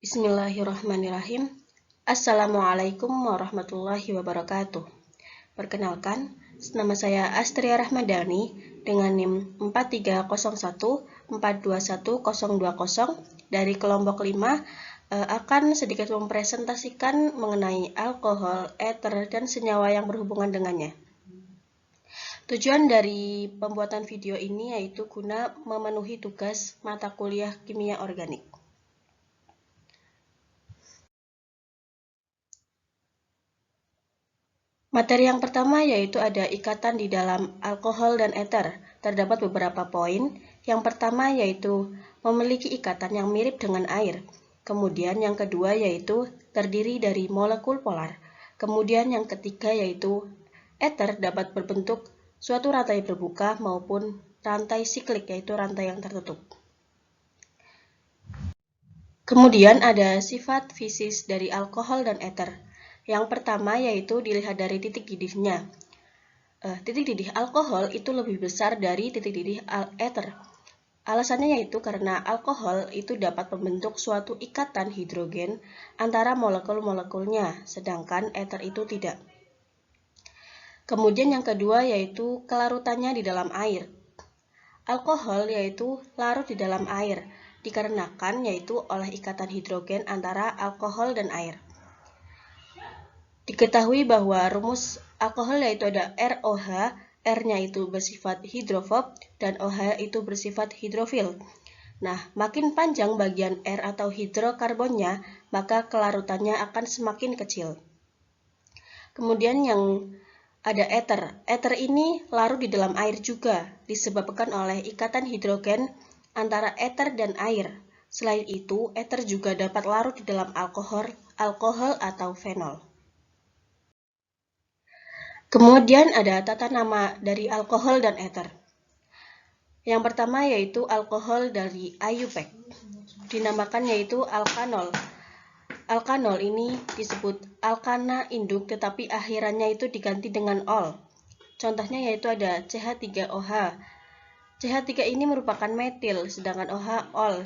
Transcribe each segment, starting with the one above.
Bismillahirrahmanirrahim. Assalamualaikum warahmatullahi wabarakatuh. Perkenalkan, nama saya Astria Rahmadani dengan NIM 4301421020 dari kelompok 5 akan sedikit mempresentasikan mengenai alkohol, eter, dan senyawa yang berhubungan dengannya. Tujuan dari pembuatan video ini yaitu guna memenuhi tugas mata kuliah kimia organik. Materi yang pertama yaitu ada ikatan di dalam alkohol dan eter. Terdapat beberapa poin. Yang pertama yaitu memiliki ikatan yang mirip dengan air. Kemudian yang kedua yaitu terdiri dari molekul polar. Kemudian yang ketiga yaitu eter dapat berbentuk suatu rantai berbuka maupun rantai siklik yaitu rantai yang tertutup. Kemudian ada sifat fisis dari alkohol dan eter. Yang pertama yaitu dilihat dari titik didihnya. Titik didih alkohol itu lebih besar dari titik didih eter. Alasannya yaitu karena alkohol itu dapat membentuk suatu ikatan hidrogen antara molekul-molekulnya, sedangkan eter itu tidak. Kemudian yang kedua yaitu kelarutannya di dalam air. Alkohol yaitu larut di dalam air, dikarenakan yaitu oleh ikatan hidrogen antara alkohol dan air. Diketahui bahwa rumus alkohol yaitu ada ROH, R-nya itu bersifat hidrofob dan OH itu bersifat hidrofil. Nah, makin panjang bagian R atau hidrokarbonnya, maka kelarutannya akan semakin kecil. Kemudian yang ada eter. Eter ini larut di dalam air juga, disebabkan oleh ikatan hidrogen antara eter dan air. Selain itu, eter juga dapat larut di dalam alkohol atau fenol. Kemudian ada tata nama dari alkohol dan eter. Yang pertama yaitu alkohol dari IUPAC. Dinamakan yaitu alkanol. Alkanol ini disebut alkana induk tetapi akhirannya itu diganti dengan ol. Contohnya yaitu ada CH3OH. CH3 ini merupakan metil sedangkan OH ol.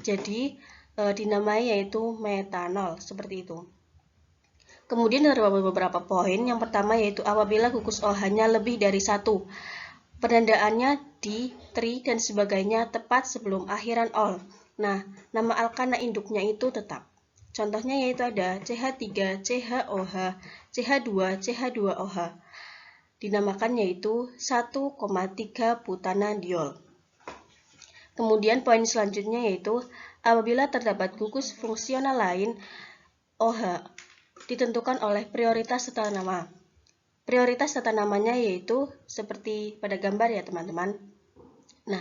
Jadi dinamai yaitu metanol seperti itu. Kemudian terdapat beberapa poin. Yang pertama yaitu apabila gugus OH-nya lebih dari 1. Penandaannya di, tri, dan sebagainya tepat sebelum akhiran ol. Nah, nama alkana induknya itu tetap. Contohnya yaitu ada CH3, CHOH, CH2, CH2OH. Dinamakan yaitu 1,3 butanadiol. Kemudian poin selanjutnya yaitu apabila terdapat gugus fungsional lain OH ditentukan oleh prioritas tata nama. Prioritas tata namanya yaitu seperti pada gambar ya teman-teman. Nah,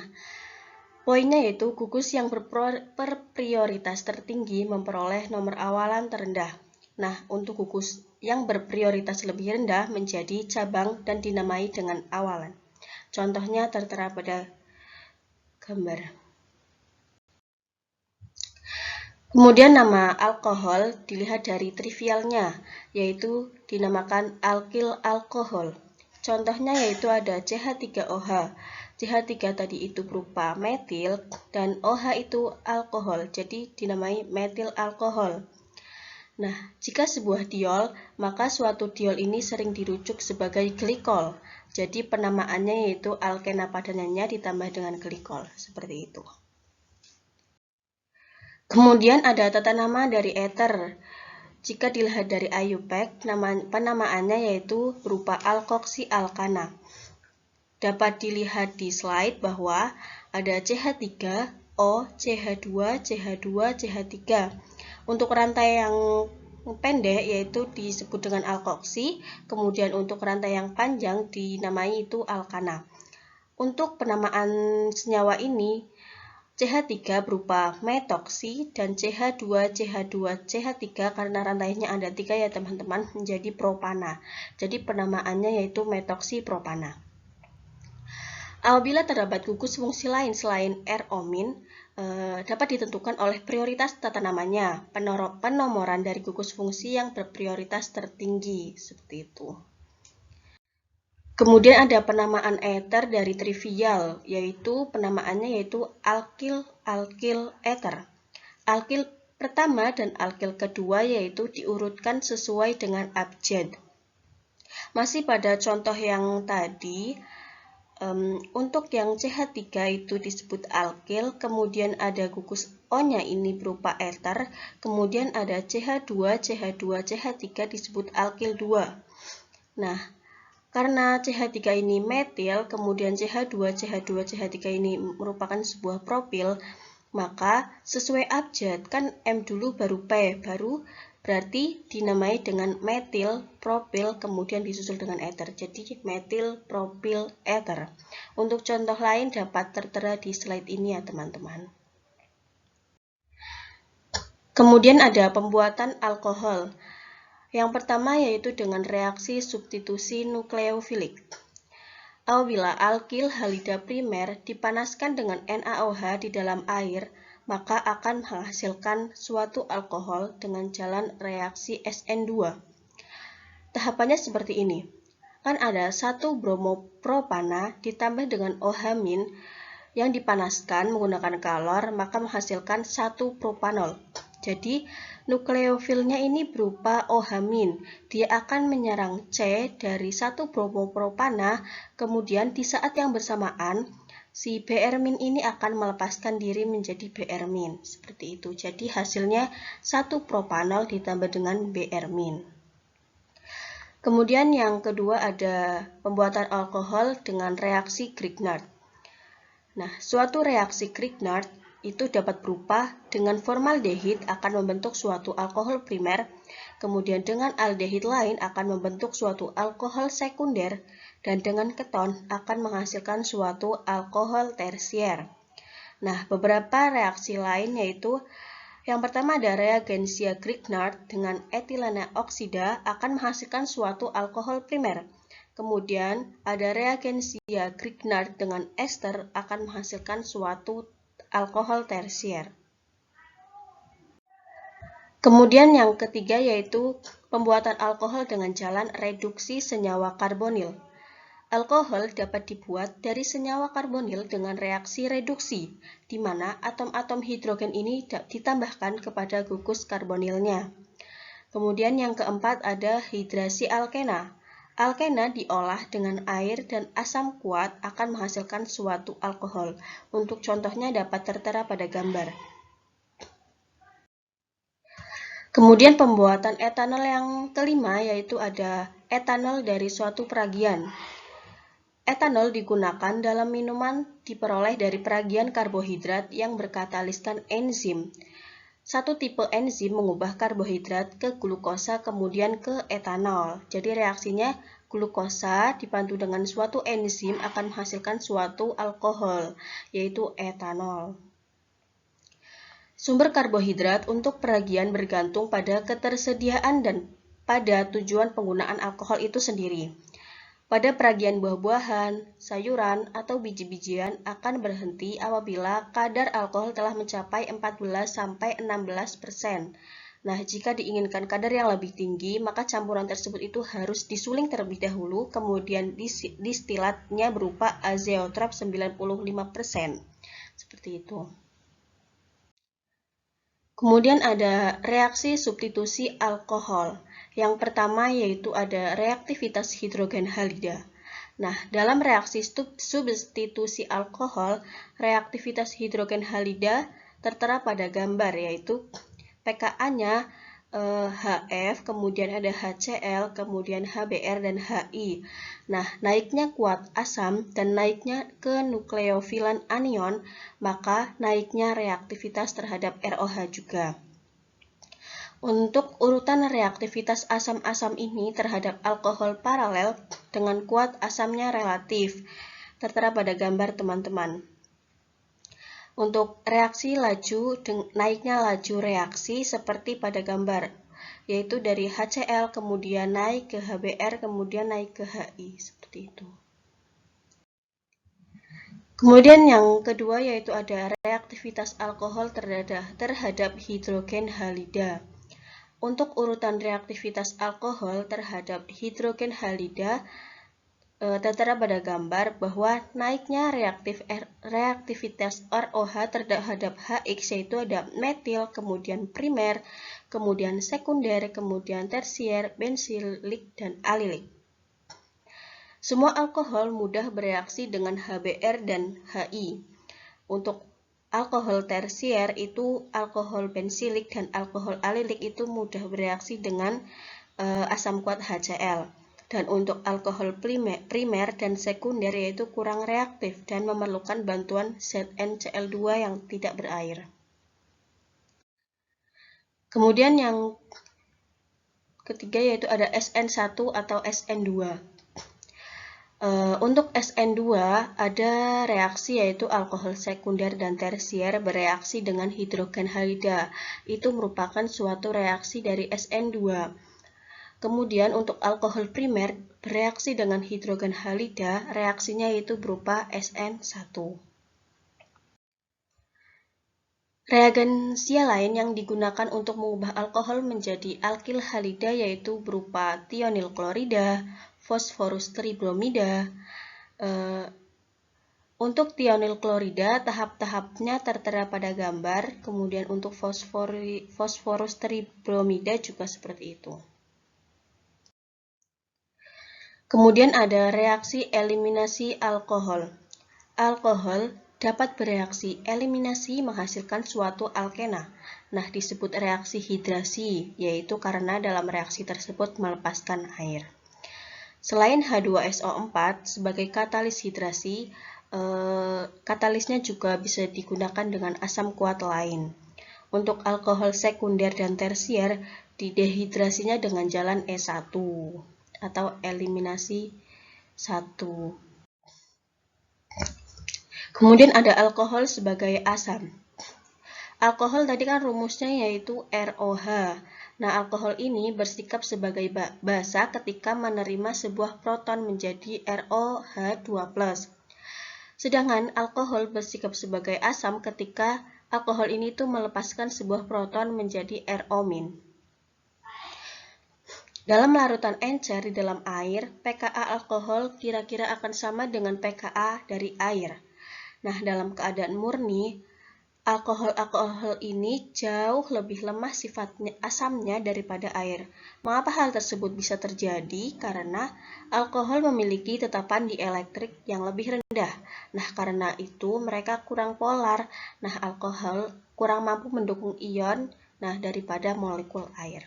poinnya yaitu gugus yang berprioritas tertinggi memperoleh nomor awalan terendah. Nah, untuk gugus yang berprioritas lebih rendah menjadi cabang dan dinamai dengan awalan. Contohnya tertera pada gambar. Kemudian nama alkohol dilihat dari trivialnya, yaitu dinamakan alkil alkohol. Contohnya yaitu ada CH3OH. CH3 tadi itu berupa metil dan OH itu alkohol, jadi dinamai metil alkohol. Nah, jika sebuah diol, maka suatu diol ini sering dirujuk sebagai glikol. Jadi penamaannya yaitu alkena padanannya ditambah dengan glikol, seperti itu. Kemudian ada tata nama dari eter. Jika dilihat dari IUPAC, penamaannya yaitu berupa alkoksi-alkana. Dapat dilihat di slide bahwa ada CH3, O, CH2, CH2, CH3. Untuk rantai yang pendek yaitu disebut dengan alkoksi, kemudian untuk rantai yang panjang dinamai itu alkana. Untuk penamaan senyawa ini, CH3 berupa metoksi dan CH2, CH2, CH3 karena rantainya ada 3 ya teman-teman menjadi propana. Jadi penamaannya yaitu metoksi propana. Apabila terdapat gugus fungsi lain selain R-omin, dapat ditentukan oleh prioritas tata namanya, penomoran dari gugus fungsi yang berprioritas tertinggi, seperti itu. Kemudian ada penamaan eter dari trivial, yaitu penamaannya yaitu alkil eter. Alkil pertama dan alkil kedua yaitu diurutkan sesuai dengan abjad. Masih pada contoh yang tadi, untuk yang CH3 itu disebut alkil, kemudian ada gugus O-nya ini berupa ether, kemudian ada CH2, CH2, CH3 disebut alkil 2. Nah, karena CH3 ini metil, kemudian CH2, CH2, CH3 ini merupakan sebuah propil, maka sesuai abjad, kan M dulu baru P, baru berarti dinamai dengan metil, propil, kemudian disusul dengan ether. Jadi metil, propil, ether. Untuk contoh lain dapat tertera di slide ini ya teman-teman. Kemudian ada pembuatan alkohol. Yang pertama yaitu dengan reaksi substitusi nukleofilik. Apabila alkil halida primer dipanaskan dengan NaOH di dalam air, maka akan menghasilkan suatu alkohol dengan jalan reaksi SN2. Tahapannya seperti ini. Kan ada 1 bromopropana ditambah dengan OH- yang dipanaskan menggunakan kalor, maka menghasilkan 1 propanol. Jadi, nukleofilnya ini berupa OH-. Dia akan menyerang C dari 1 bromopropana, kemudian di saat yang bersamaan, si Br- ini akan melepaskan diri menjadi Br-. Seperti itu. Jadi, hasilnya 1 propanol ditambah dengan Br-. Kemudian yang kedua ada pembuatan alkohol dengan reaksi Grignard. Nah, suatu reaksi Grignard itu dapat berupa dengan formaldehid akan membentuk suatu alkohol primer, kemudian dengan aldehid lain akan membentuk suatu alkohol sekunder, dan dengan keton akan menghasilkan suatu alkohol tersier. Nah, beberapa reaksi lain yaitu yang pertama ada reagensia Grignard dengan etilena oksida akan menghasilkan suatu alkohol primer. Kemudian ada reagensia Grignard dengan ester akan menghasilkan suatu alkohol tersier. Kemudian yang ketiga yaitu pembuatan alkohol dengan jalan reduksi senyawa karbonil. Alkohol dapat dibuat dari senyawa karbonil dengan reaksi reduksi, di mana atom-atom hidrogen ini ditambahkan kepada gugus karbonilnya. Kemudian yang keempat ada hidrasi alkena. Alkena diolah dengan air dan asam kuat akan menghasilkan suatu alkohol. Untuk contohnya dapat tertera pada gambar. Kemudian pembuatan etanol yang kelima yaitu ada etanol dari suatu peragian. Etanol digunakan dalam minuman diperoleh dari peragian karbohidrat yang berkataliskan enzim. Satu tipe enzim mengubah karbohidrat ke glukosa kemudian ke etanol. Jadi reaksinya glukosa dibantu dengan suatu enzim akan menghasilkan suatu alkohol, yaitu etanol. Sumber karbohidrat untuk peragian bergantung pada ketersediaan dan pada tujuan penggunaan alkohol itu sendiri. Pada peragian buah-buahan, sayuran, atau biji-bijian akan berhenti apabila kadar alkohol telah mencapai 14–16%. Nah, jika diinginkan kadar yang lebih tinggi, maka campuran tersebut itu harus disuling terlebih dahulu, kemudian distilatnya berupa azeotrop 95%. Seperti itu. Kemudian ada reaksi substitusi alkohol. Yang pertama yaitu ada reaktivitas hidrogen halida. Nah, dalam reaksi substitusi alkohol, reaktivitas hidrogen halida tertera pada gambar yaitu pKa-nya HF, kemudian ada HCl, kemudian HBr dan HI. Nah, naiknya kuat asam dan naiknya ke nukleofilan anion, maka naiknya reaktivitas terhadap ROH juga. Untuk urutan reaktivitas asam-asam ini terhadap alkohol paralel dengan kuat asamnya relatif, tertera pada gambar teman-teman. Untuk reaksi laju, naiknya laju reaksi seperti pada gambar, yaitu dari HCl kemudian naik ke HBr kemudian naik ke HI, seperti itu. Kemudian yang kedua yaitu ada reaktivitas alkohol terhadap hidrogen halida. Untuk urutan reaktivitas alkohol terhadap hidrogen halida tertera pada gambar bahwa naiknya reaktivitas ROH terhadap HX yaitu ada metil, kemudian primer, kemudian sekunder, kemudian tersier, bensilik, dan alilik. Semua alkohol mudah bereaksi dengan HBr dan HI. Untuk alkohol tersier itu alkohol bensilik dan alkohol alilik itu mudah bereaksi dengan asam kuat HCl. Dan untuk alkohol primer dan sekunder yaitu kurang reaktif dan memerlukan bantuan ZnCl2 yang tidak berair. Kemudian yang ketiga yaitu ada SN1 atau SN2. Untuk SN2 ada reaksi yaitu alkohol sekunder dan tersier bereaksi dengan hidrogen halida. Itu merupakan suatu reaksi dari SN2. Kemudian untuk alkohol primer bereaksi dengan hidrogen halida, reaksinya yaitu berupa SN1. Reagensia lain yang digunakan untuk mengubah alkohol menjadi alkil halida yaitu berupa tionil klorida, fosforus tribromida. Untuk tionil klorida, tahap-tahapnya tertera pada gambar, kemudian untuk fosforus tribromida juga seperti itu. Kemudian ada reaksi eliminasi alkohol. Alkohol dapat bereaksi eliminasi menghasilkan suatu alkena. Nah, disebut reaksi hidrasi, yaitu karena dalam reaksi tersebut melepaskan air. Selain H2SO4 sebagai katalis hidrasi, katalisnya juga bisa digunakan dengan asam kuat lain. Untuk alkohol sekunder dan tersier, didehidrasinya dengan jalan E1 atau eliminasi 1. Kemudian ada alkohol sebagai asam. Alkohol tadi kan rumusnya yaitu ROH. Nah, alkohol ini bersikap sebagai basa ketika menerima sebuah proton menjadi ROH2+. Sedangkan alkohol bersikap sebagai asam ketika alkohol ini tuh melepaskan sebuah proton menjadi RO-. Dalam larutan encer di dalam air, pKa alkohol kira-kira akan sama dengan pKa dari air. Nah, dalam keadaan murni, alkohol ini jauh lebih lemah sifatnya asamnya daripada air. Mengapa hal tersebut bisa terjadi? Karena alkohol memiliki tetapan dielektrik yang lebih rendah. Nah, karena itu mereka kurang polar. Nah, alkohol kurang mampu mendukung ion daripada molekul air.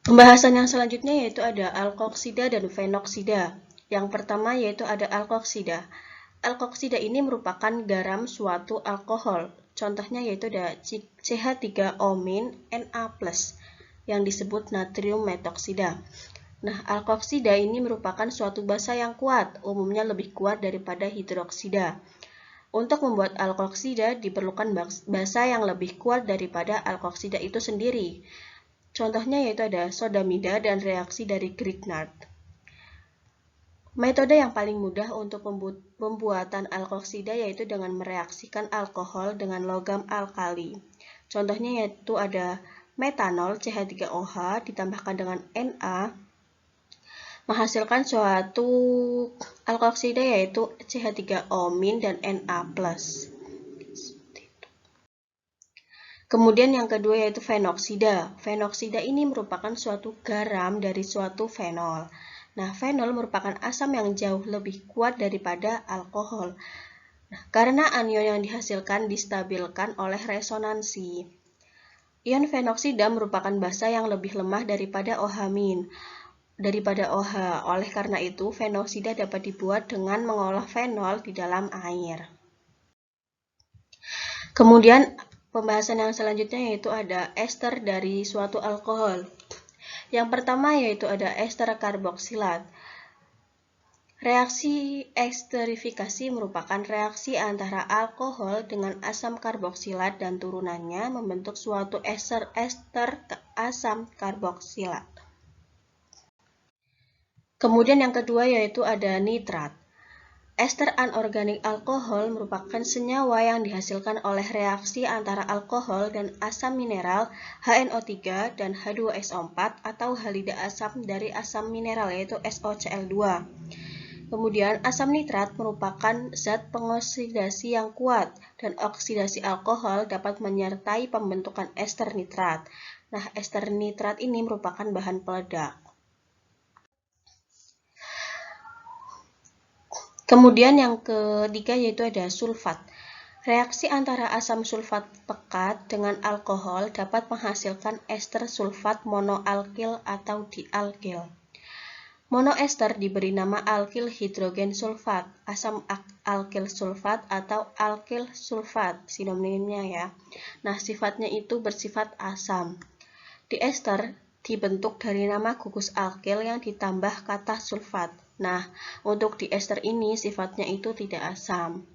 Pembahasan yang selanjutnya yaitu ada alkoksida dan fenoksida. Yang pertama yaitu ada alkoksida. Alkoksida ini merupakan garam suatu alkohol. Contohnya yaitu ada CH3O- Na+, yang disebut natrium metoksida. Nah, alkoksida ini merupakan suatu basa yang kuat, umumnya lebih kuat daripada hidroksida. Untuk membuat alkoksida diperlukan basa yang lebih kuat daripada alkoksida itu sendiri. Contohnya yaitu ada sodamida dan reaksi dari Grignard. Metode yang paling mudah untuk pembuatan alkoksida yaitu dengan mereaksikan alkohol dengan logam alkali. Contohnya yaitu ada metanol CH3OH ditambahkan dengan Na menghasilkan suatu alkoksida yaitu CH3O- dan Na+. Kemudian yang kedua yaitu fenoksida. Fenoksida ini merupakan suatu garam dari suatu fenol. Nah, fenol merupakan asam yang jauh lebih kuat daripada alkohol. Nah, karena anion yang dihasilkan distabilkan oleh resonansi. Ion fenoksida merupakan basa yang lebih lemah daripada OH-. Oleh karena itu, fenoksida dapat dibuat dengan mengolah fenol di dalam air. Kemudian pembahasan yang selanjutnya yaitu ada ester dari suatu alkohol. Yang pertama yaitu ada ester karboksilat. Reaksi esterifikasi merupakan reaksi antara alkohol dengan asam karboksilat dan turunannya membentuk suatu ester asam karboksilat. Kemudian yang kedua yaitu ada nitrat. Ester anorganik alkohol merupakan senyawa yang dihasilkan oleh reaksi antara alkohol dan asam mineral HNO3 dan H2SO4 atau halida asam dari asam mineral yaitu SOCl2. Kemudian asam nitrat merupakan zat pengoksidasi yang kuat dan oksidasi alkohol dapat menyertai pembentukan ester nitrat. Nah, ester nitrat ini merupakan bahan peledak. Kemudian yang ketiga yaitu ada sulfat. Reaksi antara asam sulfat pekat dengan alkohol dapat menghasilkan ester sulfat monoalkil atau dialkil. Monoester diberi nama alkil hidrogen sulfat, asam alkil sulfat atau alkil sulfat, sinonimnya ya. Nah, sifatnya itu bersifat asam. Diester dibentuk dari nama gugus alkil yang ditambah kata sulfat. Nah, untuk diester ini sifatnya itu tidak asam.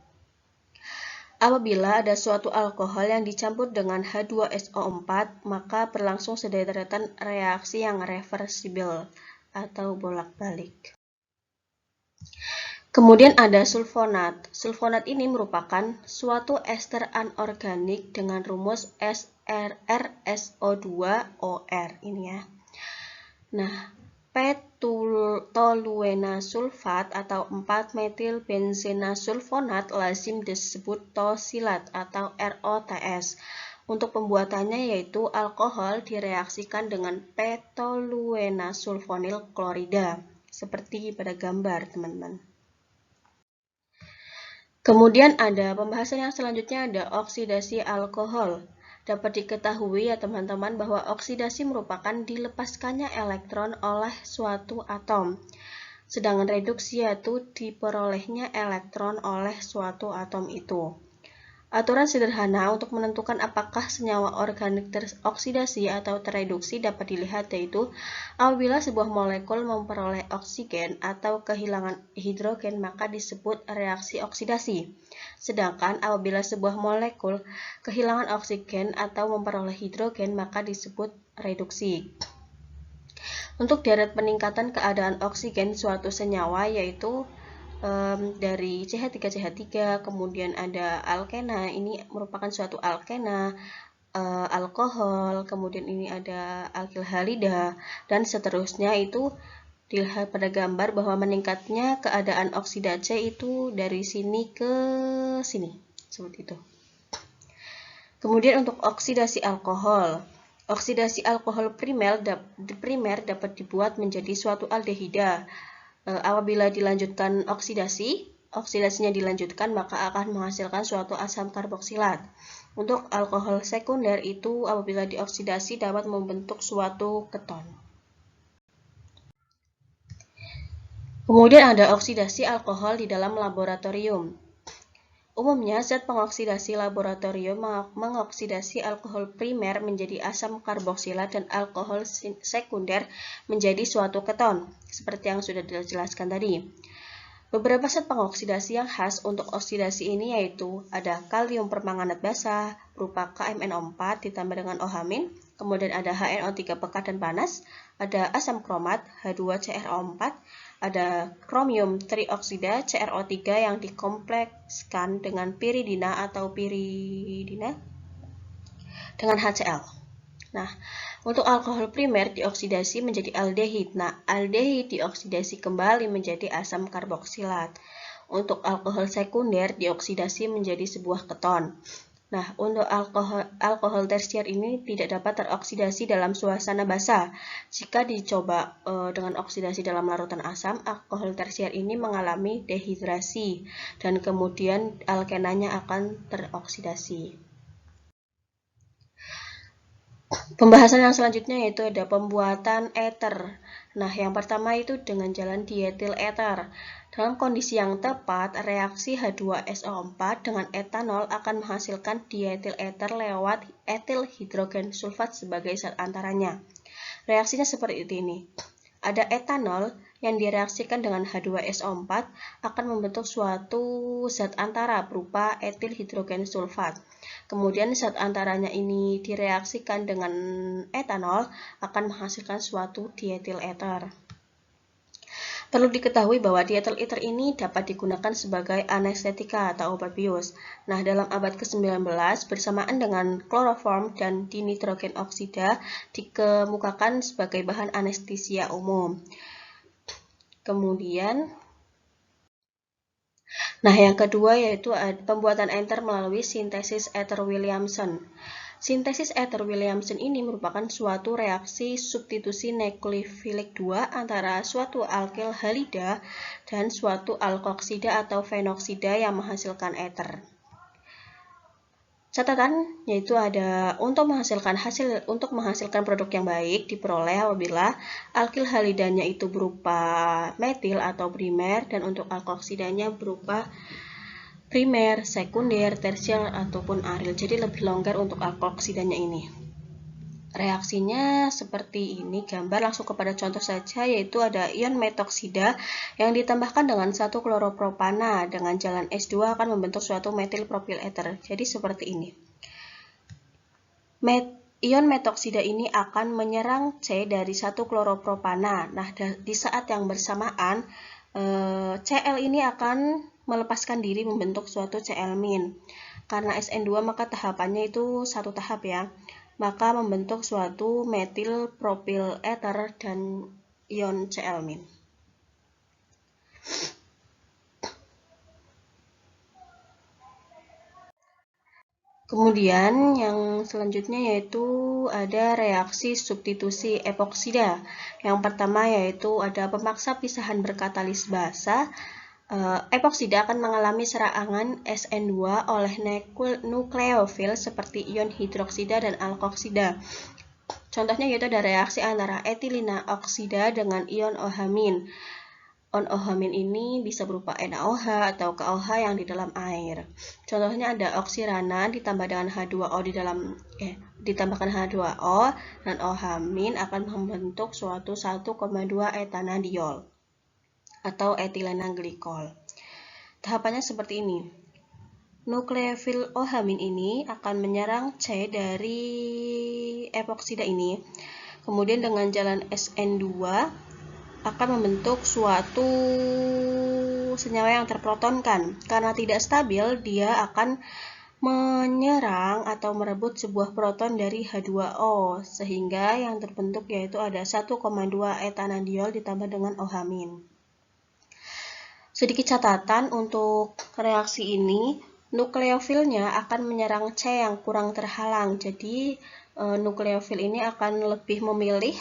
Apabila ada suatu alkohol yang dicampur dengan H2SO4, maka berlangsung sederetan reaksi yang reversibel atau bolak-balik. Kemudian ada sulfonat. Sulfonat ini merupakan suatu ester anorganik dengan rumus SRRSO2OR ini ya. Nah, P-toluena sulfat atau 4-metil benzena sulfonat lazim disebut tosilat atau ROTS. Untuk pembuatannya yaitu alkohol direaksikan dengan P-toluena sulfonil klorida, seperti pada gambar, teman-teman. Kemudian ada pembahasan yang selanjutnya ada oksidasi alkohol. Dapat diketahui ya teman-teman bahwa oksidasi merupakan dilepaskannya elektron oleh suatu atom. Sedangkan reduksi yaitu diperolehnya elektron oleh suatu atom itu. Aturan sederhana untuk menentukan apakah senyawa organik teroksidasi atau tereduksi dapat dilihat yaitu apabila sebuah molekul memperoleh oksigen atau kehilangan hidrogen maka disebut reaksi oksidasi. Sedangkan apabila sebuah molekul kehilangan oksigen atau memperoleh hidrogen maka disebut reduksi. Untuk deret peningkatan keadaan oksigen suatu senyawa yaitu dari CH3CH3, kemudian ada alkena, ini merupakan suatu alkena, alkohol, kemudian ini ada alkil halida, dan seterusnya itu dilihat pada gambar bahwa meningkatnya keadaan oksidase itu dari sini ke sini, seperti itu. Kemudian untuk oksidasi alkohol. Oksidasi alkohol primer dapat dibuat menjadi suatu aldehida. Apabila dilanjutkan oksidasinya dilanjutkan maka akan menghasilkan suatu asam karboksilat. Untuk alkohol sekunder itu apabila dioksidasi dapat membentuk suatu keton. Kemudian ada oksidasi alkohol di dalam laboratorium. Umumnya zat pengoksidasi laboratorium mengoksidasi alkohol primer menjadi asam karboksilat dan alkohol sekunder menjadi suatu keton, seperti yang sudah dijelaskan tadi. Beberapa zat pengoksidasi yang khas untuk oksidasi ini yaitu ada kalium permanganat basah berupa KMNO4 ditambah dengan OH-, kemudian ada HNO3 pekat dan panas, ada asam kromat H2CrO4, ada kromium trioksida CrO3 yang dikomplekskan dengan piridina atau piridina dengan HCl. Nah, untuk alkohol primer dioksidasi menjadi aldehid. Nah, aldehid dioksidasi kembali menjadi asam karboksilat. Untuk alkohol sekunder dioksidasi menjadi sebuah keton. Nah, untuk alkohol tersier ini tidak dapat teroksidasi dalam suasana basah. Jika dicoba dengan oksidasi dalam larutan asam, alkohol tersier ini mengalami dehidrasi dan kemudian alkenanya akan teroksidasi. Pembahasan yang selanjutnya yaitu ada pembuatan eter. Nah, yang pertama itu dengan jalan dietil eter. Dalam kondisi yang tepat, reaksi H2SO4 dengan etanol akan menghasilkan dietil eter lewat etil hidrogen sulfat sebagai zat antaranya. Reaksinya seperti ini. Ada etanol yang direaksikan dengan H2SO4 akan membentuk suatu zat antara berupa etil hidrogen sulfat. Kemudian zat antaranya ini direaksikan dengan etanol akan menghasilkan suatu dietil eter. Perlu diketahui bahwa dietil ester ini dapat digunakan sebagai anestetika atau obat bius. Nah, dalam abad ke-19 bersamaan dengan kloroform dan dinitrogen oksida dikemukakan sebagai bahan anestesia umum. Kemudian, yang kedua yaitu pembuatan enter melalui sintesis Ether-Williamson. Sintesis Ether-Williamson ini merupakan suatu reaksi substitusi nukleofilik 2 antara suatu alkil halida dan suatu alkoksida atau fenoksida yang menghasilkan ether. Catatan yaitu ada untuk menghasilkan produk yang baik diperoleh apabila alkil halidanya itu berupa metil atau primer dan untuk alkoksidanya berupa primer, sekunder, tersier ataupun aril. Jadi lebih longgar untuk alkoksidanya ini. Reaksinya seperti ini, gambar langsung kepada contoh saja, yaitu ada ion metoksida yang ditambahkan dengan 1 kloropropana dengan jalan S2 akan membentuk suatu metil propil ether. Jadi seperti ini. Ion metoksida ini akan menyerang C dari 1 kloropropana. Nah, di saat yang bersamaan Cl ini akan melepaskan diri membentuk suatu Cl-. Karena SN2 maka tahapannya itu satu tahap ya. Maka membentuk suatu metil propil ether dan ion Cl-. Kemudian yang selanjutnya yaitu ada reaksi substitusi epoksida. Yang pertama yaitu ada pemaksa pisahan berkatalis basa. Epoksida akan mengalami serangan SN2 oleh nukleofil seperti ion hidroksida dan alkoksida. Contohnya yaitu ada reaksi antara etilina oksida dengan ion OH-. OH- ini bisa berupa NaOH atau KOH yang di dalam air. Contohnya ada oksirana ditambah dengan H2O ditambahkan H2O dan OH- akan membentuk suatu 1,2 etanadiol atau etilena glikol. Tahapannya seperti ini. Nukleofil OH- ini akan menyerang C dari epoksida ini. Kemudian dengan jalan SN2 akan membentuk suatu senyawa yang terprotonkan. Karena tidak stabil, dia akan menyerang atau merebut sebuah proton dari H2O sehingga yang terbentuk yaitu ada 1,2 etanadiol ditambah dengan OH-. Sedikit catatan untuk reaksi ini, nukleofilnya akan menyerang C yang kurang terhalang. Jadi nukleofil ini akan lebih memilih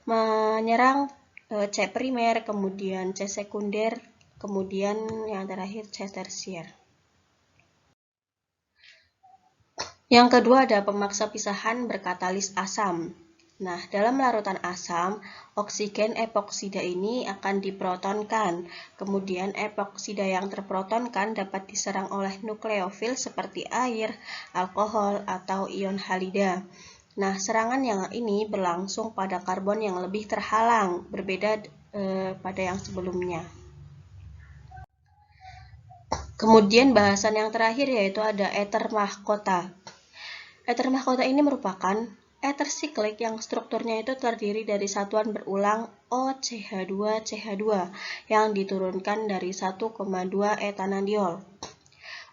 menyerang C primer, kemudian C sekunder, kemudian yang terakhir C tersier. Yang kedua ada pemaksa pisahan berkatalis asam. Nah, dalam larutan asam, oksigen epoksida ini akan diprotonkan. Kemudian epoksida yang terprotonkan dapat diserang oleh nukleofil seperti air, alkohol, atau ion halida. Nah, serangan yang ini berlangsung pada karbon yang lebih terhalang, berbeda pada yang sebelumnya. Kemudian bahasan yang terakhir yaitu ada ether mahkota. Ether mahkota ini merupakan ether siklik yang strukturnya itu terdiri dari satuan berulang OCH2CH2 yang diturunkan dari 1,2 etanadiol.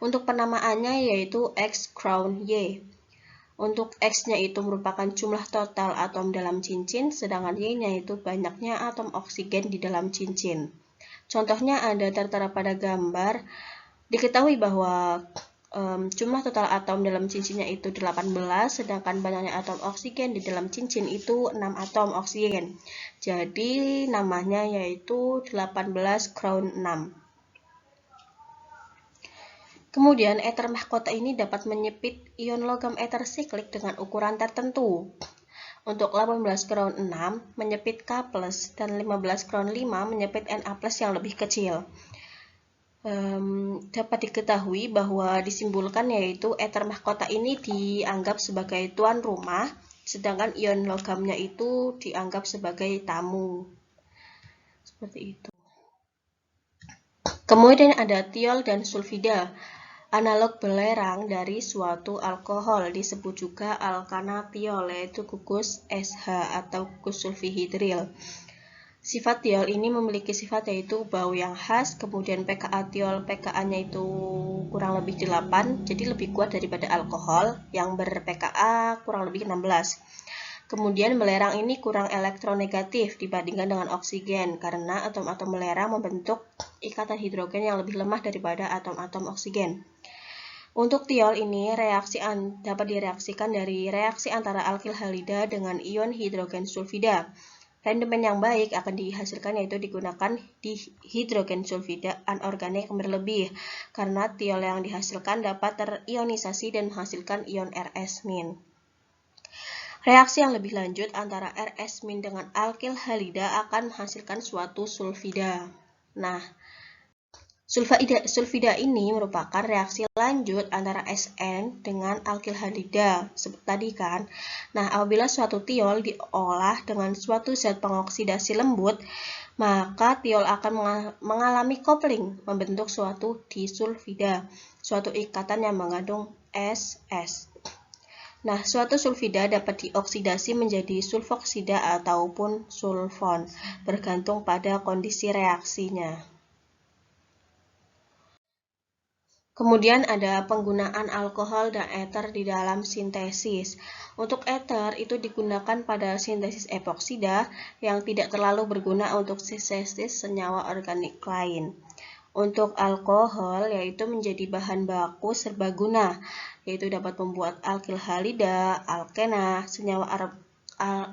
Untuk penamaannya yaitu X crown Y. Untuk X-nya itu merupakan jumlah total atom dalam cincin, sedangkan Y-nya itu banyaknya atom oksigen di dalam cincin. Contohnya ada tertera pada gambar. Diketahui bahwa jumlah total atom dalam cincinnya itu 18, sedangkan banyaknya atom oksigen di dalam cincin itu 6 atom oksigen. Jadi namanya yaitu 18 crown 6. Kemudian ether mahkota ini dapat menyepit ion logam ether siklik dengan ukuran tertentu. Untuk 18 crown 6 menyepit K+, dan 15 crown 5 menyepit Na+ yang lebih kecil. Dapat diketahui bahwa disimbolkan yaitu ether mahkota ini dianggap sebagai tuan rumah, sedangkan ion logamnya itu dianggap sebagai tamu. Seperti itu. Kemudian ada tiol dan sulfida. Analog belerang dari suatu alkohol disebut juga alkanatiol, yaitu gugus SH atau gugus sulfihidril. Sifat tiol ini memiliki sifat yaitu bau yang khas, kemudian pKa tiol, pKa-nya itu kurang lebih 8, jadi lebih kuat daripada alkohol yang ber-pKa kurang lebih 16. Kemudian belerang ini kurang elektronegatif dibandingkan dengan oksigen karena atom-atom belerang membentuk ikatan hidrogen yang lebih lemah daripada atom-atom oksigen. Untuk tiol ini dapat direaksikan dari reaksi antara alkil halida dengan ion hidrogen sulfida. Rendemen yang baik akan dihasilkan yaitu digunakan di hidrogen sulfida anorganik berlebih karena tiol yang dihasilkan dapat terionisasi dan menghasilkan ion Rs-. Reaksi yang lebih lanjut antara Rs- dengan alkil halida akan menghasilkan suatu sulfida. Nah, sulfida ini merupakan reaksi lanjut antara Sn dengan alkil halida, seperti tadi kan. Nah, apabila suatu tiol diolah dengan suatu zat pengoksidasi lembut, maka tiol akan mengalami coupling, membentuk suatu disulfida, suatu ikatan yang mengandung Ss. Nah, suatu sulfida dapat dioksidasi menjadi sulfoksida ataupun sulfon, bergantung pada kondisi reaksinya. Kemudian ada penggunaan alkohol dan eter di dalam sintesis. Untuk eter itu digunakan pada sintesis epoksida yang tidak terlalu berguna untuk sintesis senyawa organik lain. Untuk alkohol yaitu menjadi bahan baku serbaguna, yaitu dapat membuat alkil halida, alkena,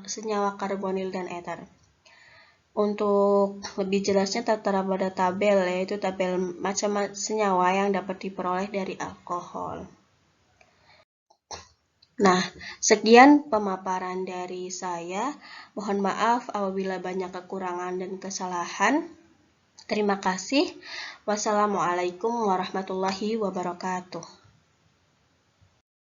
senyawa karbonil dan eter. Untuk lebih jelasnya tertera pada tabel, yaitu tabel macam senyawa yang dapat diperoleh dari alkohol. Nah, sekian pemaparan dari saya. Mohon maaf apabila banyak kekurangan dan kesalahan. Terima kasih. Wassalamualaikum warahmatullahi wabarakatuh.